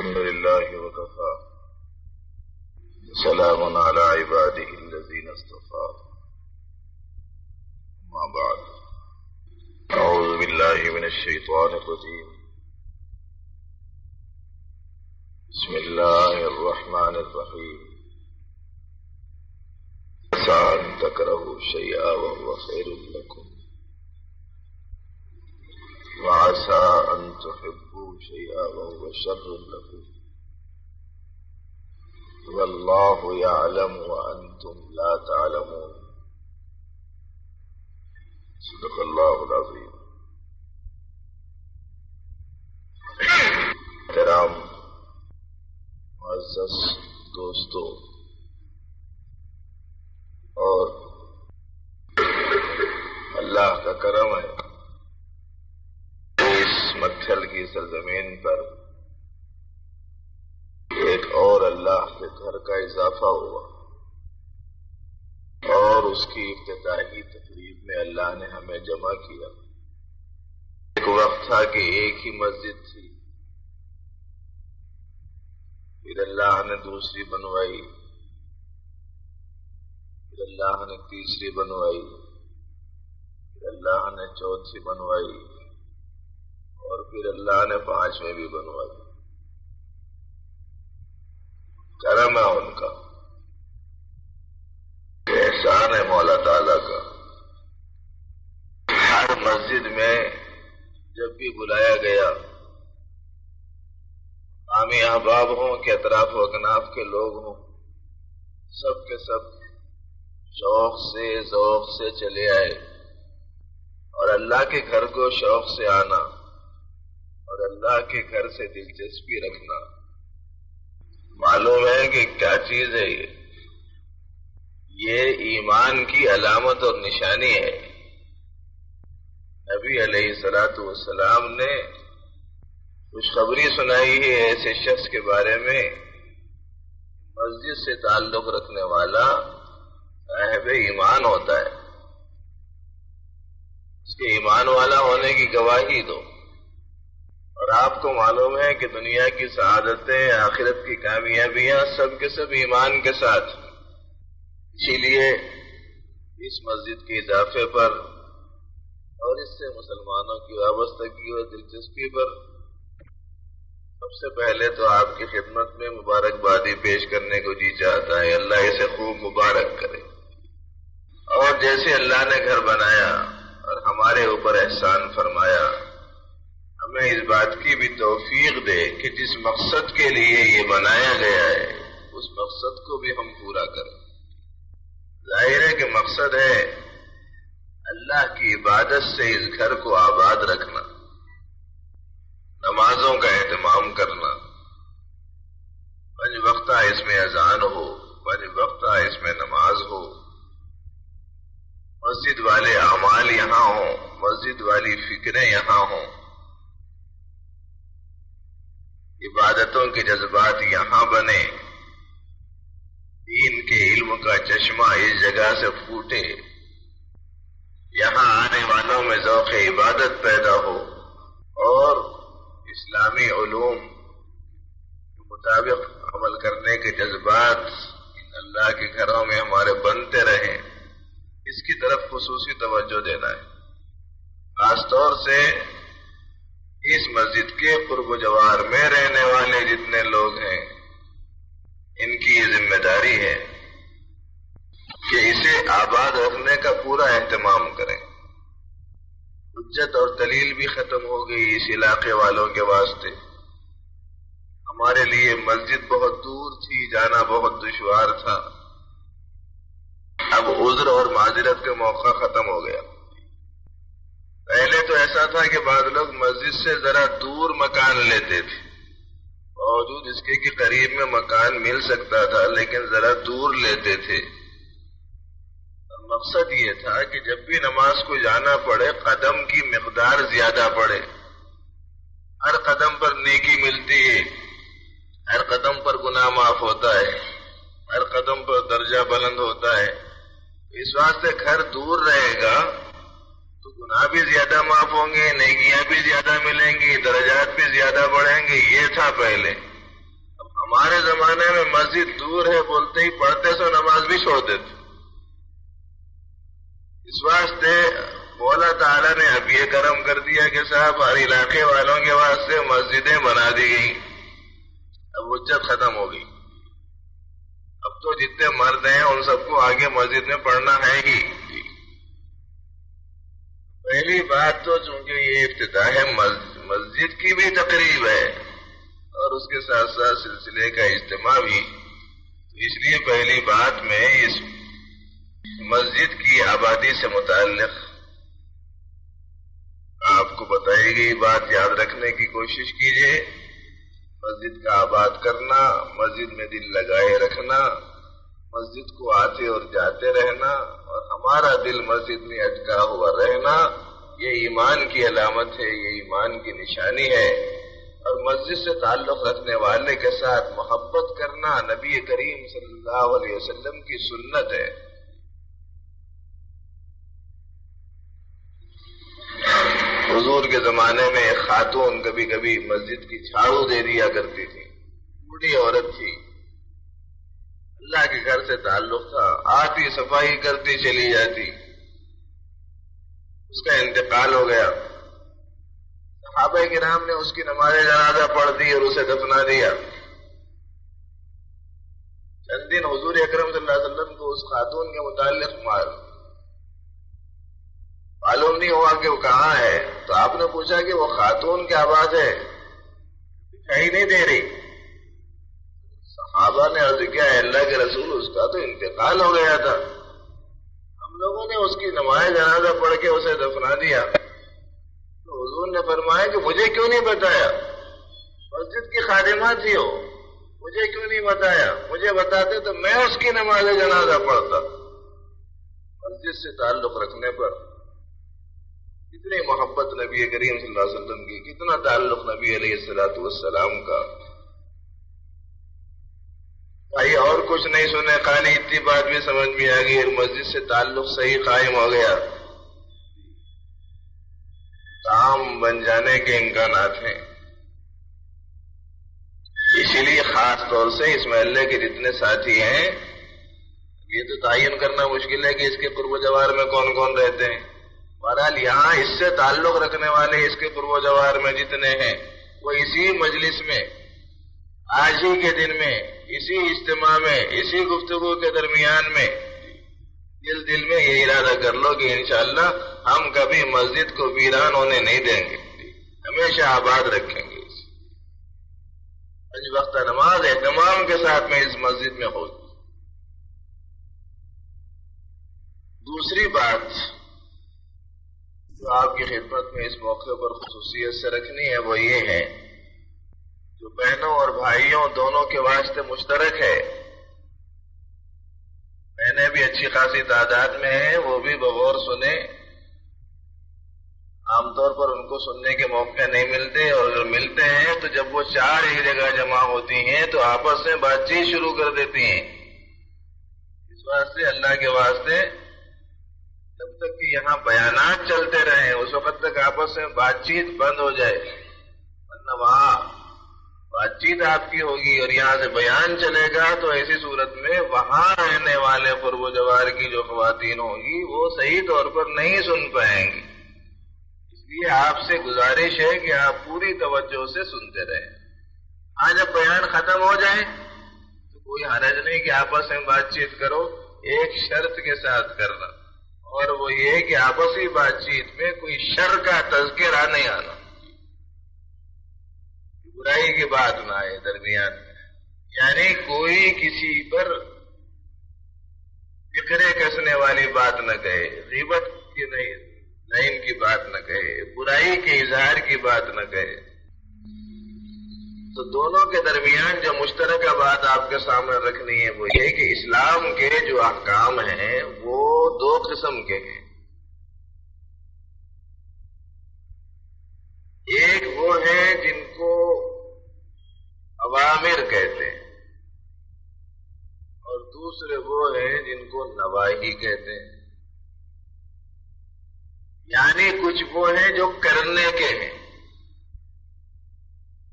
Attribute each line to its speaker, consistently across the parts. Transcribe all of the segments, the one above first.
Speaker 1: الحمد لله وكفى سلام على عباده الذين اصطفى ما بعد أعوذ بالله من الشيطان الرجيم بسم الله الرحمن الرحيم عسى أن تكرهوا شيئا وهو خير لكم وعسى أن تحبوا شيئا وهو شر لكم والله يعلم وأنتم لا تعلمون صدق الله العظيم. محترم معزز دوستو اور اللہ کا کرم ہے اس مکھل کی سرزمین پر ایک اور اللہ کے گھر کا اضافہ ہوا اور اس کی افتتاحی تقریب میں اللہ نے ہمیں جمع کیا. ایک وقت تھا کہ ایک ہی مسجد تھی، پھر اللہ نے دوسری بنوائی، پھر اللہ نے تیسری بنوائی، پھر اللہ نے چوتھی بنوائی اور پھر اللہ نے پانچویں بھی بنوائی. کرم ہے ان کا، احسان ہے مولا تعالیٰ کا. ہر مسجد میں جب بھی بلایا گیا، عامی احباب ہوں کہ اطراف و اکناف کے لوگ ہوں، سب کے سب شوق سے ذوق سے چلے آئے. اور اللہ کے گھر کو شوق سے آنا اور اللہ کے گھر سے دلچسپی رکھنا معلوم ہے کہ کیا چیز ہے. یہ ایمان کی علامت اور نشانی ہے. نبی علیہ الصلوۃ والسلام نے خوشخبری سنائی ہے ایسے شخص کے بارے میں، مسجد سے تعلق رکھنے والا صاحب ایمان ہوتا ہے. اس کے ایمان والا ہونے کی گواہی دو. اور آپ کو معلوم ہے کہ دنیا کی سعادتیں، آخرت کی کامیابیاں سب کے سب ایمان کے ساتھ. اسی لیے اس مسجد کے اضافے پر اور اس سے مسلمانوں کی وابستگی اور دلچسپی پر سب سے پہلے تو آپ کی خدمت میں مبارکبادی پیش کرنے کو جی چاہتا ہے. اللہ اسے خوب مبارک کرے. اور جیسے اللہ نے گھر بنایا اور ہمارے اوپر احسان فرمایا، ہمیں اس بات کی بھی توفیق دے کہ جس مقصد کے لیے یہ بنایا گیا ہے اس مقصد کو بھی ہم پورا کریں. ظاہر ہے کہ مقصد ہے اللہ کی عبادت سے اس گھر کو آباد رکھنا، نمازوں کا اہتمام کرنا، پنج وقتہ اس میں اذان ہو، پنج وقتہ اس میں نماز ہو، مسجد والے اعمال یہاں ہوں، مسجد والی فکریں یہاں ہوں، عبادتوں کے جذبات یہاں بنے، دین کے علم کا چشمہ اس جگہ سے پھوٹے، یہاں آنے والوں میں ذوق عبادت پیدا ہو اور اسلامی علوم کے مطابق عمل کرنے کے جذبات ان اللہ کے گھروں میں ہمارے بنتے رہیں. اس کی طرف خصوصی توجہ دینا ہے. خاص طور سے اس مسجد کے قرب و جوار میں رہنے والے جتنے لوگ ہیں، ان کی یہ ذمہ داری ہے کہ اسے آباد رکھنے کا پورا اہتمام کریں. حجت اور دلیل بھی ختم ہو گئی اس علاقے والوں کے واسطے. ہمارے لیے مسجد بہت دور تھی، جانا بہت دشوار تھا. اب عذر اور معذرت کا موقع ختم ہو گیا. پہلے تو ایسا تھا کہ بعض لوگ مسجد سے ذرا دور مکان لیتے تھے، باوجود اس کے کہ قریب میں مکان مل سکتا تھا لیکن ذرا دور لیتے تھے. مقصد یہ تھا کہ جب بھی نماز کو جانا پڑے قدم کی مقدار زیادہ پڑے، ہر قدم پر نیکی ملتی ہے، ہر قدم پر گناہ معاف ہوتا ہے، ہر قدم پر درجہ بلند ہوتا ہے. اس واسطے گھر دور رہے گا تو گناہ بھی زیادہ معاف ہوں گے، نیکیاں بھی زیادہ ملیں گی، درجات بھی زیادہ بڑھیں گے. یہ تھا پہلے. ہمارے زمانے میں مسجد دور ہے بولتے ہی پڑھتے سو نماز بھی چھوڑ دیتے. اس واسطے مولا تعالیٰ نے اب یہ کرم کر دیا کہ صاحب ہر علاقے والوں کے واسطے مسجدیں بنا دی گئی. اب حجت ختم ہو گئی. اب تو جتنے مرد ہیں ان سب کو آگے مسجد میں پڑھنا ہے ہی. پہلی بات تو چونکہ یہ افتتاح ہے مسجد کی بھی تقریب ہے اور اس کے ساتھ ساتھ سلسلے کا اجتماع بھی، تو اس لیے پہلی بات میں اس مسجد کی آبادی سے متعلق آپ کو بتائی گئی بات یاد رکھنے کی کوشش کیجیے. مسجد کا آباد کرنا، مسجد میں دل لگائے رکھنا، مسجد کو آتے اور جاتے رہنا اور ہمارا دل مسجد میں اٹکا ہوا رہنا، یہ ایمان کی علامت ہے، یہ ایمان کی نشانی ہے. اور مسجد سے تعلق رکھنے والے کے ساتھ محبت کرنا نبی کریم صلی اللہ علیہ وسلم کی سنت ہے. حضور کے زمانے میں ایک خاتون کبھی کبھی مسجد کی جھاڑو دے دیا کرتی تھی. بوڑھی عورت تھی، اللہ کے گھر سے تعلق تھا، آتی صفائی کرتی چلی جاتی. اس کا انتقال ہو گیا. صحابہ کرام نے اس کی نماز جنازہ پڑھ دی اور اسے دفنا دیا. چند دن حضور اکرم صلی اللہ علیہ وسلم کو اس خاتون کے متعلق معلوم نہیں ہوا کہ وہ کہاں ہے. تو آپ نے پوچھا کہ وہ خاتون کیا بات ہے، دکھائی نہیں دے رہی. صحابہ نے عرض کیا ہے اللہ کے رسول اس کا تو انتقال ہو گیا تھا، ہم لوگوں نے اس کی نماز جنازہ پڑھ کے اسے دفنا دیا. تو حضور نے فرمایا کہ مجھے کیوں نہیں بتایا، مسجد کی خادمہ تھی ہو، مجھے کیوں نہیں بتایا، مجھے بتاتے تو میں اس کی نماز جنازہ پڑھتا. مسجد سے تعلق رکھنے پر کتنی محبت نبی کریم صلی اللہ علیہ وسلم کی، کتنا تعلق نبی علیہ الصلوۃ والسلام کا. بھائی اور کچھ نہیں سنے، خالی اتنی بات بھی سمجھ میں آ گئی اور مسجد سے تعلق صحیح قائم ہو گیا، کام بن جانے کے امکانات ہیں. اسی لیے خاص طور سے اس محلے کے جتنے ساتھی ہیں یہ تو تعین کرنا مشکل ہے کہ اس کے قرب و جوار میں کون کون رہتے ہیں. بہرحال یہاں اس سے تعلق رکھنے والے اس کے قرب و جوار میں جتنے ہیں وہ اسی مجلس میں آج ہی کے دن میں اسی اجتماع میں اسی گفتگو کے درمیان میں دل میں یہ ارادہ کر لو کہ انشاءاللہ ہم کبھی مسجد کو ویران ہونے نہیں دیں گے، ہمیشہ آباد رکھیں گے. پنج وقت نماز اہتمام کے ساتھ میں اس مسجد میں ہوگی. دوسری بات جو آپ کی خدمت میں اس موقع پر خصوصیت سے رکھنی ہے وہ یہ ہے جو بہنوں اور بھائیوں دونوں کے واسطے مشترک ہے. بہنیں بھی اچھی خاصی تعداد میں ہیں، وہ بھی بغور سنیں. عام طور پر ان کو سننے کے موقع نہیں ملتے اور جو ملتے ہیں تو جب وہ چار ایک جگہ جمع ہوتی ہیں تو آپس میں بات چیت شروع کر دیتی ہیں. اس واسطے اللہ کے واسطے جب تک کہ یہاں بیانات چلتے رہیں اس وقت تک آپس میں بات چیت بند ہو جائے، ورنہ وہاں بات چیت آپ کی ہوگی اور یہاں سے بیان چلے گا تو ایسی صورت میں وہاں رہنے والے قرب و جوار کی جو خواتین ہوں گی وہ صحیح طور پر نہیں سن پائیں گی. اس لیے آپ سے گزارش ہے کہ آپ پوری توجہ سے سنتے رہیں. ہاں جب بیان ختم ہو جائے تو کوئی حرج نہیں کہ آپس میں بات چیت کرو، ایک شرط کے ساتھ کرنا، اور وہ یہ کہ آپسی بات چیت میں کوئی شر کا تذکرہ نہیں آنا، برائی کی بات نہ آئے درمیان میں. یعنی کوئی کسی پر فکرے کسنے والی بات نہ کہے، غیبت کی نہیں کی بات نہ کہے، برائی کے اظہار کی بات نہ کہے. تو دونوں کے درمیان جو مشترکہ بات آپ کے سامنے رکھنی ہے وہ یہ کہ اسلام کے جو احکام ہیں وہ دو قسم کے ہیں. ایک وہ ہیں جن کو اوامر کہتے ہیں اور دوسرے وہ ہیں جن کو نواہی کہتے ہیں. یعنی کچھ وہ ہیں جو کرنے کے ہیں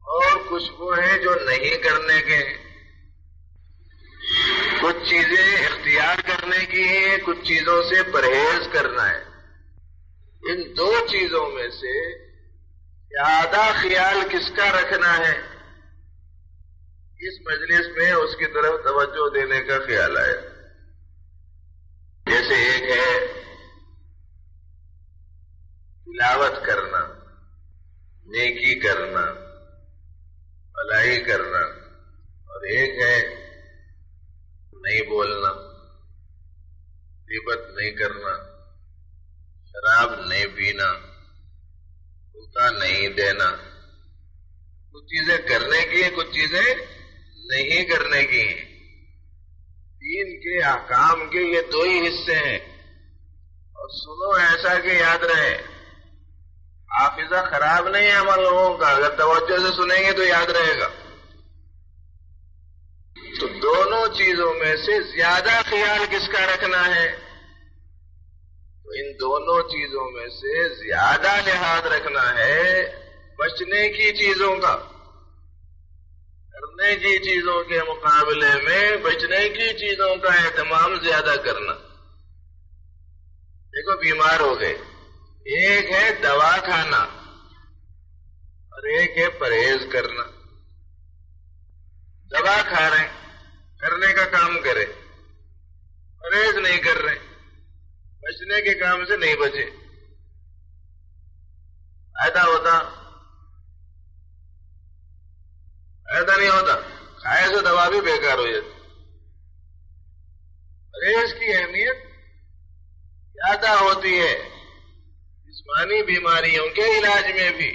Speaker 1: اور کچھ وہ ہیں جو نہیں کرنے کے ہیں. کچھ چیزیں اختیار کرنے کی ہیں، کچھ چیزوں سے پرہیز کرنا ہے۔ ان دو چیزوں میں سے زیادہ خیال کس کا رکھنا ہے، اس مجلس میں اس کی طرف توجہ دینے کا خیال آیا۔ جیسے ایک ہے تلاوت کرنا، نیکی کرنا، بھلائی کرنا، اور ایک ہے نہیں بولنا، غیبت نہیں کرنا، شراب نہیں پینا، دھوکہ نہیں دینا۔ کچھ چیزیں کرنے کی ہیں، کچھ چیزیں نہیں کرنے کی ہیں۔ دین کے احکام کے یہ دو ہی حصے ہیں، اور سنو ایسا کہ یاد رہے، حافظہ خراب نہیں ہے ہم لوگوں کا، اگر توجہ سے سنیں گے تو یاد رہے گا۔ تو دونوں چیزوں میں سے زیادہ خیال کس کا رکھنا ہے؟ تو ان دونوں چیزوں میں سے زیادہ لحاظ رکھنا ہے بچنے کی چیزوں کا، کرنے کی چیزوں کے مقابلے میں بچنے کی چیزوں کا اہتمام زیادہ کرنا۔ دیکھو بیمار ہو گئے، ایک ہے دوا کھانا اور ایک ہے پرہیز کرنا۔ دوا کھا رہے ہیں، کرنے کا کام کرے، پرہیز نہیں کر رہے، بچنے کے کام سے نہیں بچے، فائدہ ہوتا؟ ایسا نہیں ہوتا، کھائے سے دوا بھی بیکار ہو جاتی۔ پرہیز کی اہمیت زیادہ ہوتی ہے جسمانی بیماریوں کے علاج میں بھی۔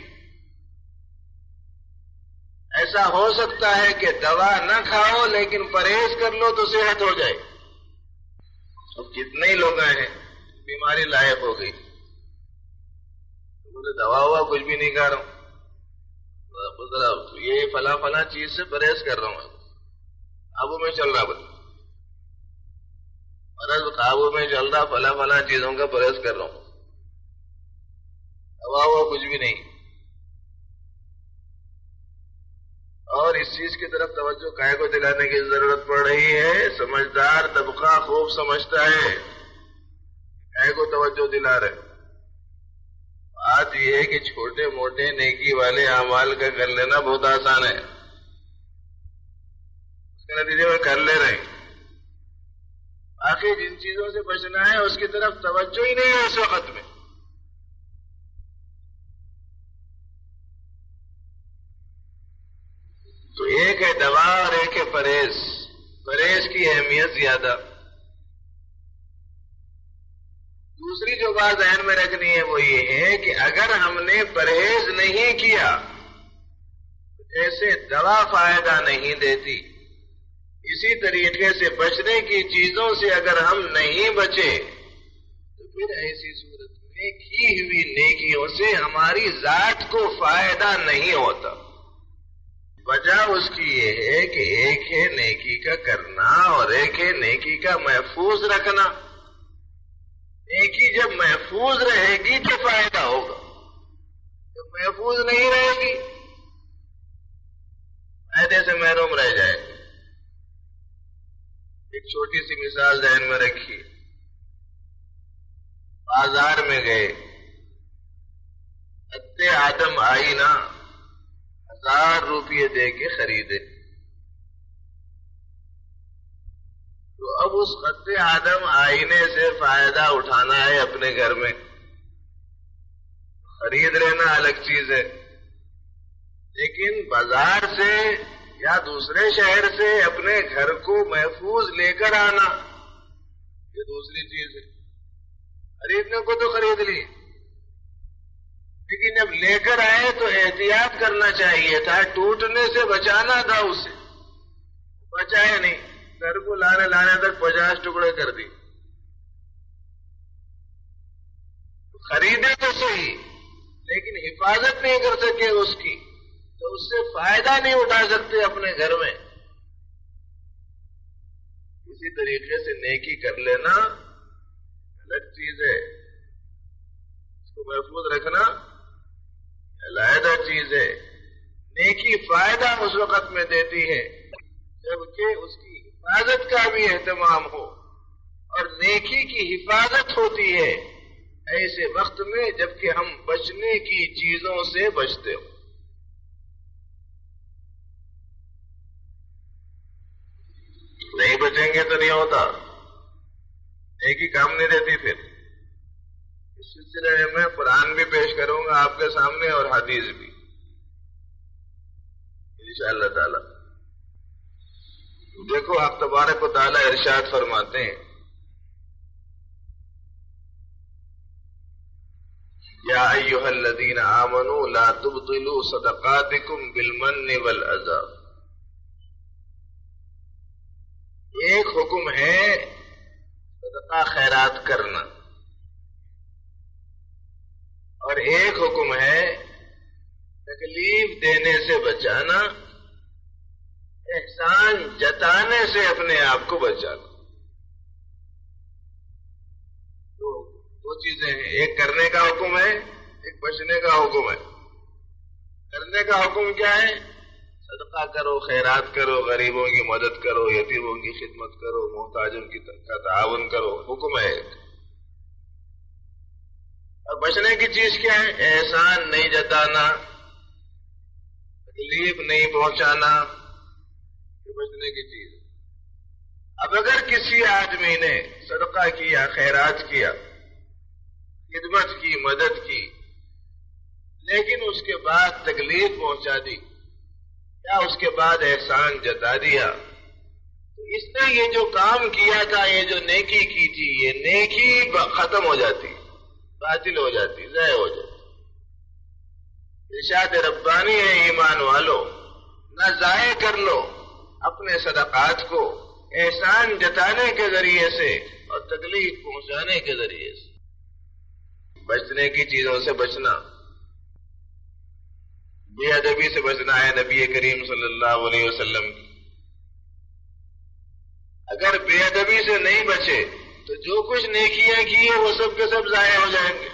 Speaker 1: ایسا ہو سکتا ہے کہ دوا نہ کھاؤ لیکن پرہیز کر لو تو صحت ہو جائے۔ اب کتنے ہی لوگ آئے ہیں بیماری لائق ہو گئی، بولے دوا ہوا کچھ بھی نہیں کھا رہا ہوں، یہ فلاں چیز سے پرہیز کر رہا ہوں، قابو میں چل رہا، مرض قابو میں چل رہا، فلاں چیزوں کا پرہیز کر رہا ہوں، دوا ہوا کچھ بھی نہیں۔ اور اس چیز کی طرف توجہ کائے کو دلانے کی ضرورت پڑ رہی ہے، سمجھدار طبقہ خوب سمجھتا ہے، کائے کو توجہ دلا رہے۔ بات یہ ہے کہ چھوٹے موٹے نیکی والے اعمال کا کر لینا بہت آسان ہے، اس کے نتیجے میں کر لے رہے ہیں، باقی جن چیزوں سے بچنا ہے اس کی طرف توجہ ہی نہیں ہے اس وقت میں۔ تو ایک ہے دوا اور ایک ہے پرہیز۔ پرہیز کی اہمیت زیادہ۔ دوسری جو بات ذہن میں رکھنی ہے وہ یہ ہے کہ اگر ہم نے پرہیز نہیں کیا تو جیسے دوا فائدہ نہیں دیتی، اسی طریقے سے بچنے کی چیزوں سے اگر ہم نہیں بچے تو پھر ایسی صورت میں کی ہوئی نیکیوں سے ہماری ذات کو فائدہ نہیں ہوتا۔ وجہ اس کی یہ ہے کہ ایک ہے نیکی کا کرنا اور ایک ہے نیکی کا محفوظ رکھنا۔ نیکی جب محفوظ رہے گی تو فائدہ ہوگا، جب محفوظ نہیں رہے گی فائدے سے محروم رہ جائے گی۔ ایک چھوٹی سی مثال ذہن میں رکھیے، بازار میں گئے، خط آدم آئینہ 1000 روپیے دے کے خریدے، تو اب اس خط آدم آئینے سے فائدہ اٹھانا ہے اپنے گھر میں، خرید لینا الگ چیز ہے، لیکن بازار سے یا دوسرے شہر سے اپنے گھر کو محفوظ لے کر آنا یہ دوسری چیز ہے۔ خریدنے کو تو خرید لی، لیکن جب لے کر آئے تو احتیاط کرنا چاہیے تھا، ٹوٹنے سے بچانا تھا، اسے بچایا نہیں، گھر کو لانے تک 50 ٹکڑے کر دی۔ خریدے تو صحیح لیکن حفاظت نہیں کر سکے اس کی، تو اس سے فائدہ نہیں اٹھا سکتے اپنے گھر میں۔ اسی طریقے سے نیکی کر لینا الگ چیز ہے، اس کو محفوظ رکھنا علیحدہ چیز ہے۔ نیکی فائدہ اس وقت میں دیتی ہے جبکہ اس کی حفاظت کا بھی اہتمام ہو اور نیکی کی حفاظت ہوتی ہے ایسے وقت میں جبکہ ہم بچنے کی چیزوں سے بچتے ہو. نہیں بچیں گے تو نہیں ہوتا، نیکی کام نہیں دیتی. پھر اس سلسلے میں میں قرآن بھی پیش کروں گا آپ کے سامنے اور حدیث بھی انشاءاللہ تعالی. دیکھو آپ تبارک و تعالی ارشاد فرماتے ہیں یا ایھا الذین آمنوا لا تبطلوا صدقاتکم بالمن والأذى. ایک حکم ہے صدقہ خیرات کرنا اور ایک حکم ہے تکلیف دینے سے بچانا، احسان جتانے سے اپنے آپ کو بچانا. تو دو چیزیں ہیں، ایک کرنے کا حکم ہے، ایک بچنے کا حکم ہے. کرنے کا حکم کیا ہے؟ صدقہ کرو، خیرات کرو، غریبوں کی مدد کرو، یتیموں کی خدمت کرو، محتاجوں کی تعاون کرو، حکم ہے. اور بچنے کی چیز کیا ہے؟ احسان نہیں جتانا، تکلیف نہیں پہنچانا، یہ بچنے کی چیز. اب اگر کسی آدمی نے صدقہ کیا، خیرات کیا، خدمت کی، مدد کی، لیکن اس کے بعد تکلیف پہنچا دی یا اس کے بعد احسان جتا دیا، تو اس نے یہ جو کام کیا تھا، یہ جو نیکی کی تھی، یہ نیکی ختم ہو جاتی، باطل ہو جاتی، ضائع ہو جاتی. ارشاد ربانی ہے ایمان والو، نہ ضائع کر لو اپنے صدقات کو احسان جتانے کے ذریعے سے اور تکلیف پہنچانے کے ذریعے سے. بچنے کی چیزوں سے بچنا، بے ادبی سے بچنا ہے نبی کریم صلی اللہ علیہ وسلم کی. اگر بے ادبی سے نہیں بچے تو جو کچھ نیکیاں کی ہیں وہ سب کے سب ضائع ہو جائیں گے.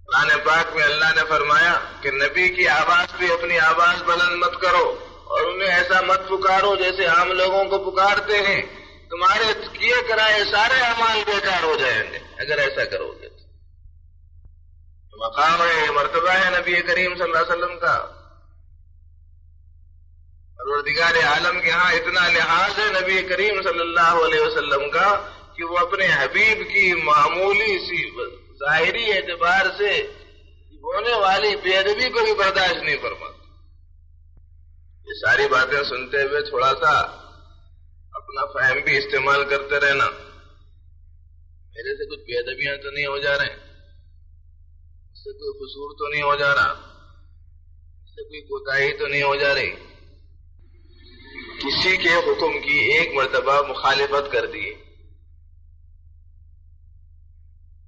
Speaker 1: قرآن پاک میں اللہ نے فرمایا کہ نبی کی آواز پہ اپنی آواز بلند مت کرو اور انہیں ایسا مت پکارو جیسے عام لوگوں کو پکارتے ہیں، تمہارے کیے کرائے سارے اعمال بیکار ہو جائیں گے اگر ایسا کرو گے. مقام ہے، مرتبہ ہے نبی کریم صلی اللہ علیہ وسلم کا. پروردگار عالم کے ہاں اتنا لحاظ ہے نبی کریم صلی اللہ علیہ وسلم کا کہ وہ اپنے حبیب کی معمولی سی ظاہری اعتبار سے ہونے والی بے ادبی کو بھی برداشت نہیں فرماتے. یہ ساری باتیں سنتے ہوئے تھوڑا سا اپنا فہم بھی استعمال کرتے رہنا. میرے سے کچھ بے ادبیاں تو نہیں ہو جا رہے ہیں، اس سے کوئی قصور تو نہیں ہو جا رہا، اس سے کوئی کوتاہی تو نہیں ہو جا رہی. کسی کے حکم کی ایک مرتبہ مخالفت کر دی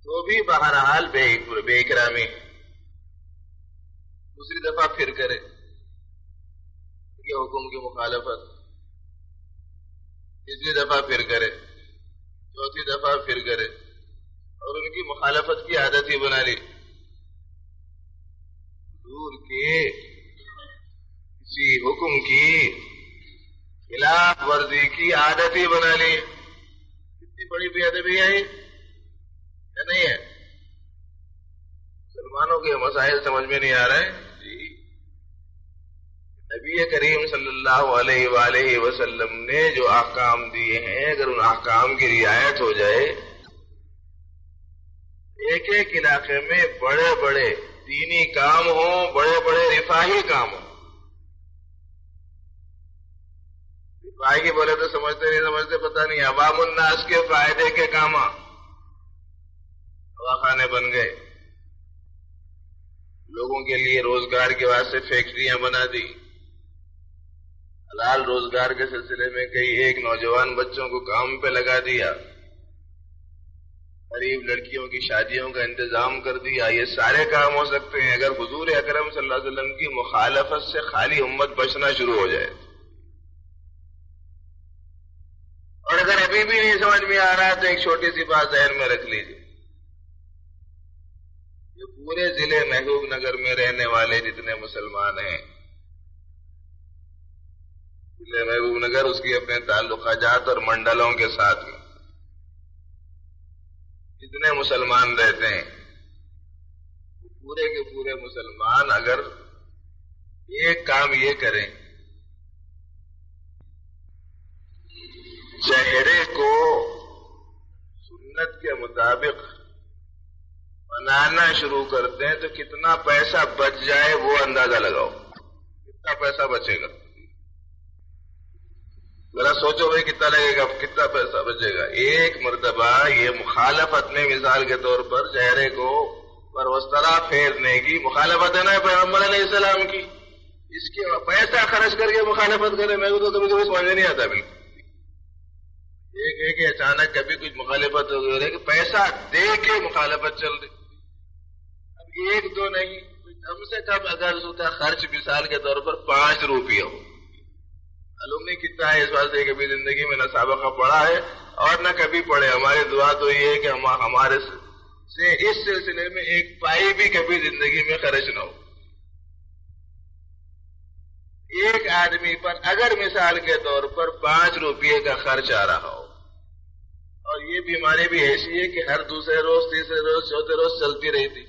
Speaker 1: تو بھی بہرحال بے اکرامی، دوسری دفعہ پھر کرے کے حکم کی مخالفت، تیسری دفعہ پھر کرے، چوتھی دفعہ پھر کرے، اور ان کی مخالفت کی عادت ہی بنا لی. دور کے کسی حکم کی خلاف ورزی کی عادت ہی بنا لی. کتنی بڑی بے ادبی ہے یا نہیں ہے؟ مسلمانوں کے مسائل سمجھ میں نہیں آ رہے ہیں. نبی کریم صلی اللہ علیہ وآلہ وسلم نے جو احکام دیے ہیں، اگر ان احکام کی رعایت ہو جائے، ایک ایک علاقے میں بڑے بڑے دینی کام ہوں، بڑے بڑے رفاہی کام ہوں. رفاہی بولے تو سمجھتے نہیں سمجھتے پتہ نہیں، عوام الناس کے فائدے کے کام دواخانے بن گئے، لوگوں کے لیے روزگار کے واسطے فیکٹریاں بنا دی، حلال روزگار کے سلسلے میں کئی ایک نوجوان بچوں کو کام پہ لگا دیا، غریب لڑکیوں کی شادیوں کا انتظام کر دیا. یہ سارے کام ہو سکتے ہیں اگر حضور اکرم صلی اللہ علیہ وسلم کی مخالفت سے خالی امت بچنا شروع ہو جائے. اور اگر ابھی بھی نہیں سمجھ میں آ رہا تو ایک چھوٹی سی بات ذہن میں رکھ لیجیے، یہ پورے ضلع محبوب نگر میں رہنے والے جتنے مسلمان ہیں ضلع محبوب نگر اس کی اپنے تعلقات اور منڈلوں کے ساتھ میں جتنے مسلمان رہتے ہیں پورے کے پورے مسلمان اگر ایک کام یہ کریں، چہرے کو سنت کے مطابق بنانا شروع کرتے ہیں تو کتنا پیسہ بچ جائے وہ اندازہ لگاؤ، کتنا پیسہ بچے گا، ذرا سوچو بھائی کتنا لگے گا، کتنا پیسہ بچے گا۔ ایک مرتبہ یہ مخالفت میں مثال کے طور پر چہرے کو پروسترا پھیرنے کی مخالفت ہے نا پیغمبر علیہ السلام کی، اس کے پیسہ خرچ کر کے مخالفت کرے، میرے کو تو کبھی کبھی سمجھ نہیں آتا بالکل۔ ایک ہے کہ اچانک کبھی کچھ مخالفت ہو گئی کہ پیسہ دے کے مخالفت چل رہی، اب ایک دو نہیں، کم سے کم اگر اس کا خرچ مثال کے طور پر 5 روپیہ ہو، معلوم نہیں کتنا ہے، اس بات سے کبھی زندگی میں نہ سابقہ پڑا ہے اور نہ کبھی پڑے، ہماری دعا تو یہ ہے کہ ہمارے سے اس سلسلے میں ایک پائی بھی کبھی زندگی میں خرچ نہ ہو۔ ایک آدمی پر اگر مثال کے طور پر 5 روپے کا خرچ آ رہا ہو، اور یہ بیماری بھی ایسی ہے کہ ہر دوسرے روز تیسرے روز چوتھے روز چلتی رہتی،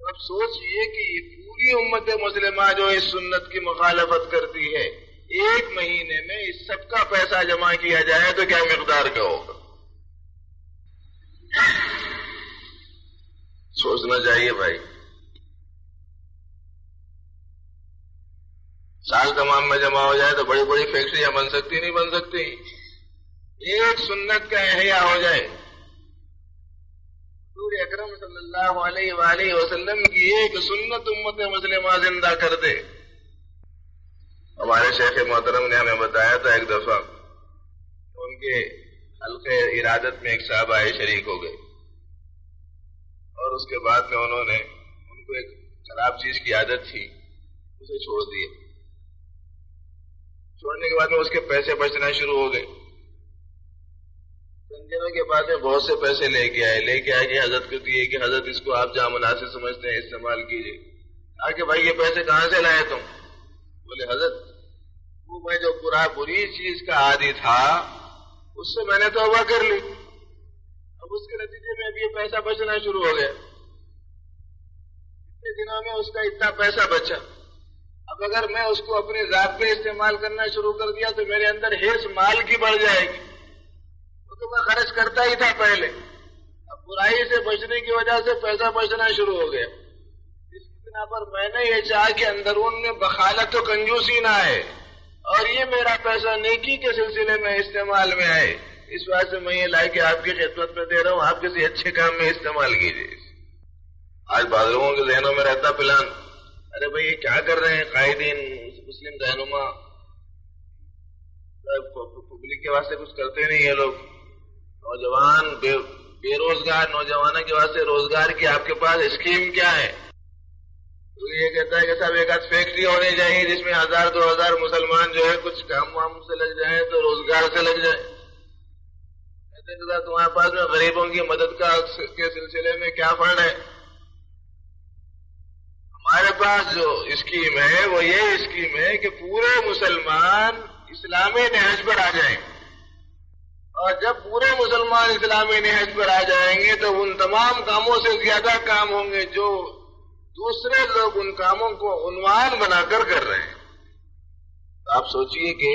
Speaker 1: اب سوچئے کہ یہ پوری امت مسلمہ جو اس سنت کی مخالفت کرتی ہے، ایک مہینے میں اس سب کا پیسہ جمع کیا جائے تو کیا مقدار کا ہوگا؟ سوچنا چاہیے بھائی۔ سال تمام میں جمع ہو جائے تو بڑی بڑی فیکٹریاں بن سکتی نہیں بن سکتی، ایک سنت کا احیاء ہو جائے، حضور اکرم صلی اللہ علیہ وآلہ وسلم کی ایک سنت امت مسلمہ زندہ کر دے۔ ہمارے شیخ محترم نے ہمیں بتایا تھا ایک دفعہ ان کے حلقے ارادت میں ایک صاحب آئے شریک ہو گئے، اور اس کے بعد میں انہوں نے ان کو ایک خراب چیز کی عادت تھی، اسے چھوڑ دیے، چھوڑنے کے بعد میں اس کے پیسے بچنا شروع ہو گئے، چند دنوں کے بعد میں بہت سے پیسے لے کے آئے کہ حضرت کو دیے کہ حضرت اس کو آپ جہاں مناسب سمجھتے ہیں استعمال کیجیے۔ کہا کہ بھائی یہ پیسے کہاں سے لائے تم؟ بولے حضرت وہ میں جو بری چیز کا عادی تھا اس سے میں نے توبہ کر لی، اب اس کے نتیجے میں اب یہ پیسہ بچنا شروع ہو گیا، اتنے دنوں میں اس کا اتنا پیسہ بچا، اب اگر میں اس کو اپنے ذات پہ استعمال کرنا شروع کر دیا تو میرے اندر حرص مال کی بڑھ جائے گی، وہ تو میں خرچ کرتا ہی تھا پہلے، اب برائی سے بچنے کی وجہ سے پیسہ بچنا شروع ہو گیا، اس بنا پر میں نے یہ چاہا کہ اندرون میں بخالت و کنجوسی نہ آئے اور یہ میرا پیسہ نیکی کے سلسلے میں استعمال میں آئے، اس وجہ سے میں یہ لائے کہ آپ کی خدمت میں دے رہا ہوں، آپ کسی اچھے کام میں استعمال کیجیے۔ آج بعض لوگوں کے ذہنوں میں رہتا پلان، ارے بھائی یہ کیا کر رہے ہیں قائدین مسلم رہنما، پبلک کے واسطے کچھ کرتے نہیں یہ لوگ، نوجوان بے روزگار نوجوانوں کے واسطے روزگار کی آپ کے پاس اسکیم کیا ہے؟ تو یہ کہتا ہے کہ صاحب ایک آدھ فیکٹری ہونی چاہیے جس میں 1000-2000 مسلمان جو ہے کچھ کام وام سے لگ جائیں تو روزگار سے لگ جائیں۔ کہتے ہیں کہ تمہارے پاس میں غریبوں کی مدد کے سلسلے میں کیا فنڈ ہے؟ ہمارے پاس جو اسکیم ہے وہ یہ اسکیم ہے کہ پورے مسلمان اسلامی نہج پر آ جائیں، اور جب پورے مسلمان اسلامی نہج پر آ جائیں گے تو ان تمام کاموں سے زیادہ کام ہوں گے جو دوسرے لوگ ان کاموں کو عنوان بنا کر رہے ہیں۔ آپ سوچئے کہ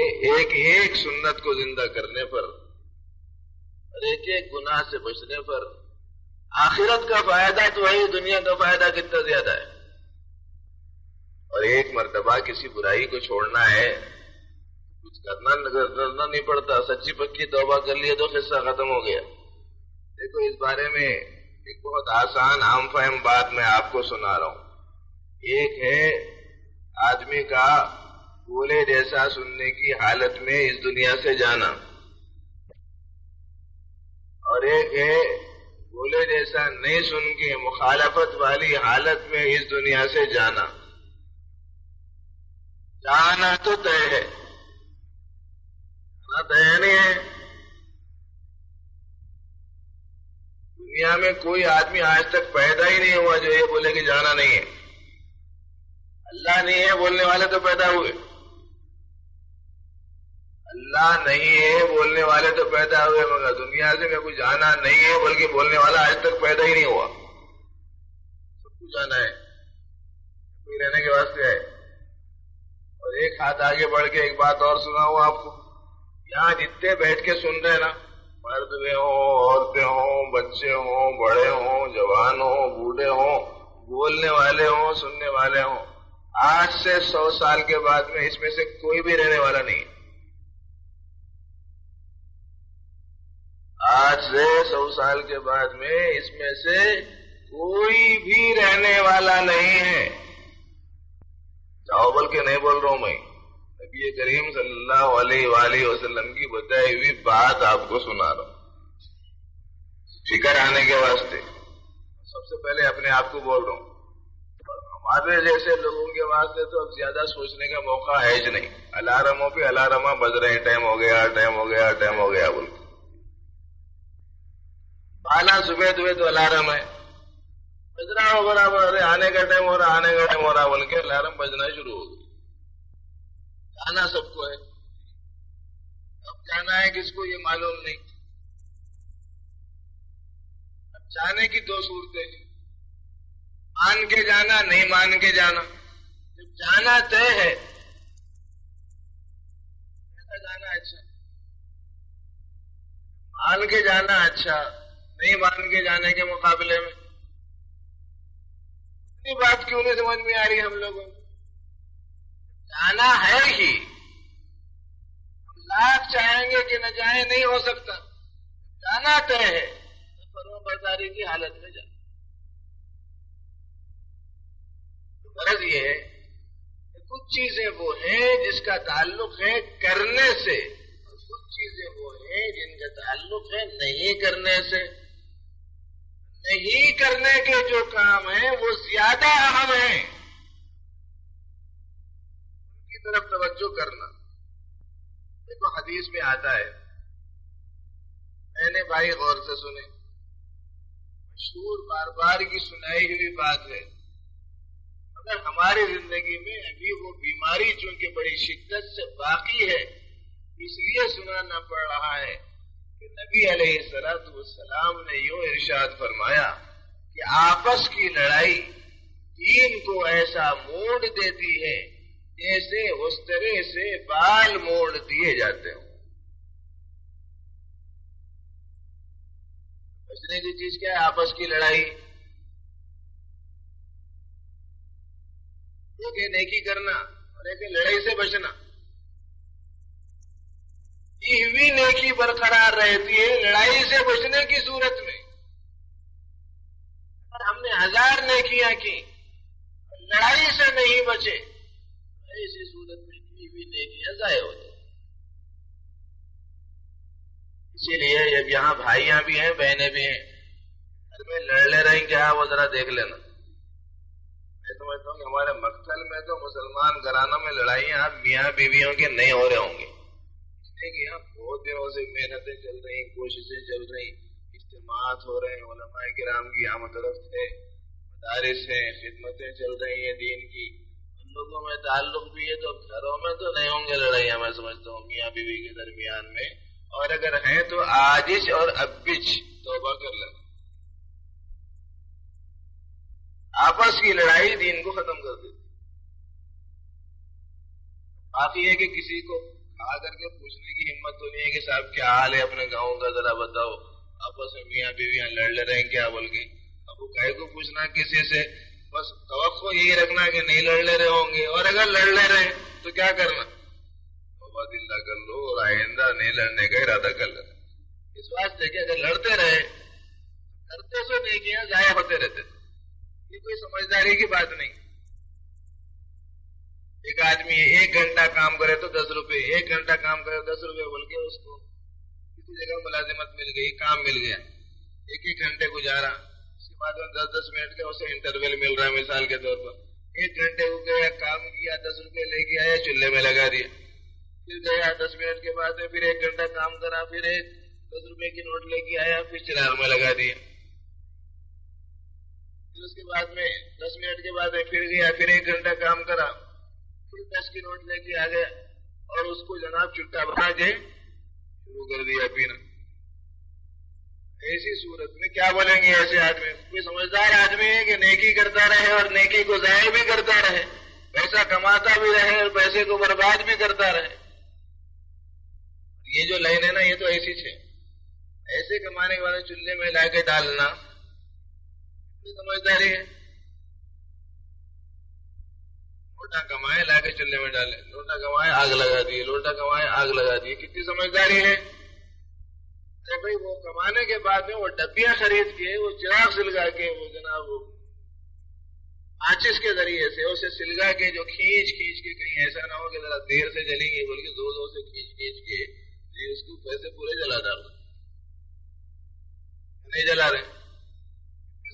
Speaker 1: ایک سنت کو زندہ کرنے پر اور ایک گناہ سے بچنے پر آخرت کا فائدہ تو ہے، دنیا کا فائدہ کتنا زیادہ ہے، اور ایک مرتبہ کسی برائی کو چھوڑنا ہے کچھ کرنا نہیں پڑتا، سچی پکی توبہ کر لیے تو قصہ ختم ہو گیا۔ دیکھو اس بارے میں ایک بہت آسان عام فہم بات میں آپ کو سنا رہا ہوں۔ ایک ہے آدمی کا بولے جیسا سننے کی حالت میں اس دنیا سے جانا، اور ایک ہے بولے جیسا نہیں سن کے مخالفت والی حالت میں اس دنیا سے جانا۔ جانا تو طے ہے، جانا طے نہیں ہے۔ دنیا میں کوئی آدمی آج تک پیدا ہی نہیں ہوا جو یہ بولے کہ جانا نہیں ہے، اللہ نہیں ہے بولنے والے تو پیدا ہوئے، اللہ نہیں ہے، بولنے والے تو پیدا ہوئے مگر دنیا سے میں کچھ جانا نہیں ہے، بلکہ بولنے والا آج تک پیدا ہی نہیں ہوا. سب کچھ جانا ہے، کوئی رہنے کے واسطے ہے. اور ایک ہاتھ آگے بڑھ کے ایک بات اور سناؤں آپ کو. یہاں جتنے بیٹھ کے سن رہے ہیں نا، مرد بھی ہوں، عورتیں ہوں، بچے ہوں، بڑے ہوں، جوان ہوں، بوڑھے ہوں، بولنے والے ہوں، سننے والے ہوں، آج سے 100 سال کے بعد میں اس میں سے کوئی بھی رہنے والا نہیں. آج سے 100 سال کے بعد میں اس میں سے کوئی بھی رہنے والا نہیں ہے. جاؤ بول کے نہیں بول رہا ہوں میں، نبی کریم صلی اللہ علیہ وآلہ وسلم کی بتائی ہوئی بات آپ کو سنا رہا ہوں. فکر آنے کے واسطے سب سے پہلے اپنے آپ کو بول رہا ہوں. ہمارے جیسے لوگوں کے واسطے تو اب زیادہ سوچنے کا موقع ہے ہی نہیں. الارموں پہ الارم بج رہے ہیں، ٹائم ہو گیا، ٹائم ہو گیا، ٹائم ہو گیا بول کے. بالا صبح تو الارم ہے، بج رہا ہو برابر، ارے آنے کا ٹائم ہو رہا، آنے کا ٹائم ہو رہا بول کے الارم بجنا شروع ہو گیا. جانا سب کو ہے، اب جانا ہے کس کو یہ معلوم نہیں. اب جانے کی دو صورتیں ہیں، مان کے جانا، نہیں مان کے جانا. جب جانا طے ہے ایسا جانا اچھا، مان کے جانا اچھا، نہیں مان کے جانے کے مقابلے میں اتنی بات کیوں نہیں سمجھ میں آ رہی ہم لوگوں کو. جانا ہے ہی، ہم لاکھ چاہیں گے کہ نہ جائیں نہیں ہو سکتا. جانا طے ہے تو فرما برداری کی حالت میں جانا. غرض یہ ہے کہ کچھ چیزیں وہ ہیں جس کا تعلق ہے کرنے سے، اور کچھ چیزیں وہ ہیں جن کا تعلق ہے نہیں کرنے سے. نہیں کرنے کے جو کام ہیں وہ زیادہ اہم ہیں، ان کی طرف توجہ کرنا. دیکھو حدیث میں آتا ہے، میں نے بھائی غور سے سنے، مشہور بار بار کی سنائی ہوئی بات ہے، مگر ہماری زندگی میں ابھی وہ بیماری چونکہ بڑی شدت سے باقی ہے اس لیے سنانا پڑ رہا ہے کہ نبی علیہ السلام نے یوں ارشاد فرمایا کہ آپس کی لڑائی دین کو ایسا موڑ دیتی ہے جیسے اس طرح سے بال موڑ دیے جاتے ہوں. بچنے کی چیز کیا ہے؟ آپس کی لڑائی. ایک ہے نیکی کرنا اور ایک ہے لڑائی سے بچنا. یہ بھی نیکی برقرار رہتی ہے لڑائی سے بچنے کی صورت میں. اگر ہم نے 1000 نیکیاں کی لڑائی سے نہیں بچے ایسی صورت میں کی بھی نیکیاں ضائع ہو جائیں. اسی لیے جب یہاں بھائیاں بھی ہیں بہنیں بھی ہیں، گھر میں لڑ لے رہی کیا وہ ذرا دیکھ لینا. میں سمجھتا ہوں کہ ہمارے مقتل میں تو مسلمان گھرانوں میں لڑائیاں اب میاں بیویوں کے نہیں ہو رہے ہوں گے. یہاں بہت دنوں سے محنتیں چل رہی، کوششیں چل رہی، اجتماعات ہو رہے ہیں، علماء کرام کی آمد رفت ہے، مدارس ہیں، خدمتیں چل رہی ہیں دین کی، ان لوگوں میں تعلق بھی ہے. تو گھروں میں تو نہیں ہوں گے لڑائیاں، میں سمجھتا ہوں میاں بیوی کے درمیان میں. اور اگر ہیں تو آجش اور ابچ توبہ کر لیں. آپس کی لڑائی دین کو ختم کر دیتی. باقی ہے کہ کسی کو آ کر کے پوچھنے کی ہمت تو نہیں ہے کہ صاحب کیا حال ہے اپنے گاؤں کا، ذرا بتاؤ. آپس میں میاں بیویاں لڑ لے رہے ہیں کیا بول کے. اب وہ کہے کو پوچھنا کسی سے، بس توقع یہی رکھنا کہ نہیں لڑ لے رہے ہوں گے. اور اگر لڑ لے رہے ہیں تو کیا کرنا؟ توبہ دلہ کر لو اور آئندہ نہیں لڑنے کا ارادہ کر لینا. اس واسطے کہ اگر لڑتے رہے کرتے سو نیکیاں ضائع ہوتے رہتے. یہ کوئی سمجھداری کی بات نہیں. ایک آدمی 1 گھنٹہ کام کرے تو 10 روپے، 1 گھنٹہ کام کرے 10 روپے بول کے اس کو کسی جگہ ملازمت مل گئی، کام مل گیا، 1 گھنٹے گزارا، اس کے بعد 10 منٹ کا اسے انٹرول مل رہا ہے. مثال کے طور پر 1 گھنٹے کو گیا، کام کیا، 10 روپے لے کے آیا، چولہے میں لگا دیا. پھر گیا 10 منٹ کے بعد پھر 1 گھنٹہ کام کرا، پھر 10 روپے کی نوٹ لے کے آیا، پھر چراغ میں لگا دیا. پھر اس کے بعد میں 10 منٹ کے بعد پھر گیا، پھر 1 گھنٹہ کام کرا، پھر 10 کی نوٹ لے کے آ گیا، اور اس کو جناب چٹا بنا کے شروع کر دیا پینا. ایسی صورت میں کیا بولیں گے ایسے آدمی؟ کوئی سمجھدار آدمی ہے کہ نیکی کرتا رہے اور نیکی کو ضائع بھی کرتا رہے, پیسہ کماتا بھی رہے اور پیسے کو برباد بھی کرتا رہے. یہ جو لائن ہے نا, یہ تو ایسی ہے. ایسے کمانے والے چولہے میں لا کے ڈالنا سمجھداری ہے. لوٹا کمائے لا کے چولہے میں ڈالے, لوٹا کمائے آگ لگا دیے, لوٹا کمائے آگ لگا دیے. کتنی سمجھداری ہے؟ بھائی وہ کمانے کے بعد میں وہ ڈبیاں خرید کے, وہ چراغ سلگا کے, وہ جناب وہ ماچس کے ذریعے سے اسے سلگا کے جو کھینچ کے, کہیں ایسا نہ ہو کہ ذرا دیر سے جلیں گے بلکہ زور سے کھینچ کے اس کو پیسے پورے جلا ڈالو, نہیں جلا رہے.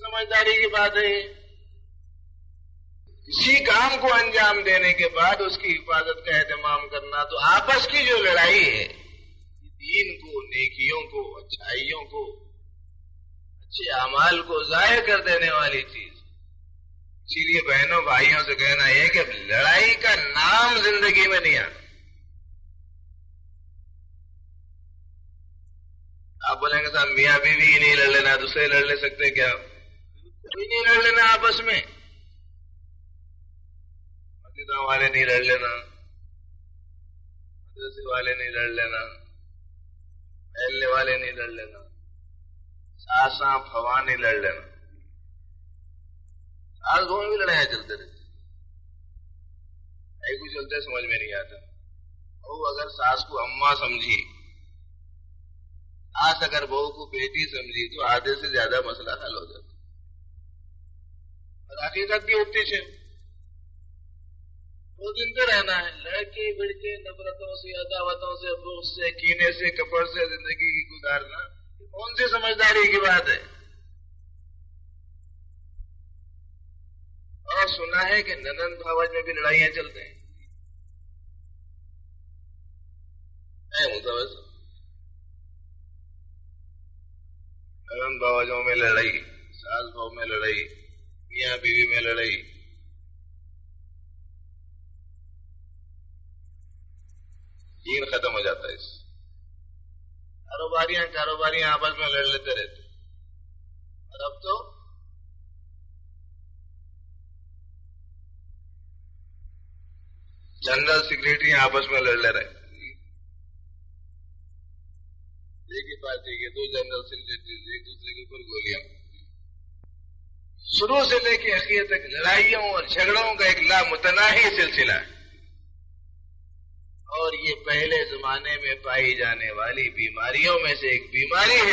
Speaker 1: سمجھداری کی بات ہے. کسی کام کو انجام دینے کے بعد اس کی حفاظت کا اہتمام کرنا, تو آپس کی جو لڑائی ہے, دین کو, نیکیوں کو, اچھائیوں کو, اچھے اعمال کو ضائع کر دینے والی چیز. اسی لیے بہنوں بھائیوں سے کہنا ہے کہ لڑائی کا نام زندگی میں نہیں آتا. آپ بولیں گے صاحب میاں بیوی ہی نہیں لڑ لینا, دوسرے لڑ لے سکتے کیا؟ کوئی نہیں لڑ لینا آپس میں, مسجد والے نہیں لڑ لینا, مدرسے والے نہیں لڑ لینا, محلے والے نہیں لڑ لینا, ساساں پھوا نہیں لڑ لینا. ساس بہو میں بھی لڑائیاں چلتے رہتے, ایک چلتے سمجھ میں نہیں آتا. بہو اگر ساس کو اماں سمجھی, ساس اگر بہو کو بیٹی سمجھی, تو آدھے سے زیادہ مسئلہ حل ہو جاتا. اور حقیقت بھی ہوتی ہے. دو دن تو رہنا ہے, لڑکے بڑکے نفرتوں سے, عداوتوں سے, بغض سے, کینے سے, کپڑ سے زندگی کی گزارنا, کون سی سمجھداری کی بات ہے؟ اور سنا ہے کہ ننند بھاوج میں بھی لڑائیاں چلتے ہیں. ننند بھاوجوں میں لڑائی, ساس بہو میں لڑائی, میاں بیوی میں لڑائی. دین ختم ہو جاتا ہے. اس کاروباریاں آپس میں لڑ لیتے رہتے. اور اب تو جنرل سیکریٹری آپس میں لڑ لے رہے. ایک ہی پارٹی کے دو جنرل سیکریٹری ایک دوسرے کے اوپر گولیاں. شروع سے لے کے آخر تک لڑائیوں اور جھگڑوں کا ایک لامتناہی سلسلہ ہے. اور یہ پہلے زمانے میں پائی جانے والی بیماریوں میں سے ایک بیماری ہے.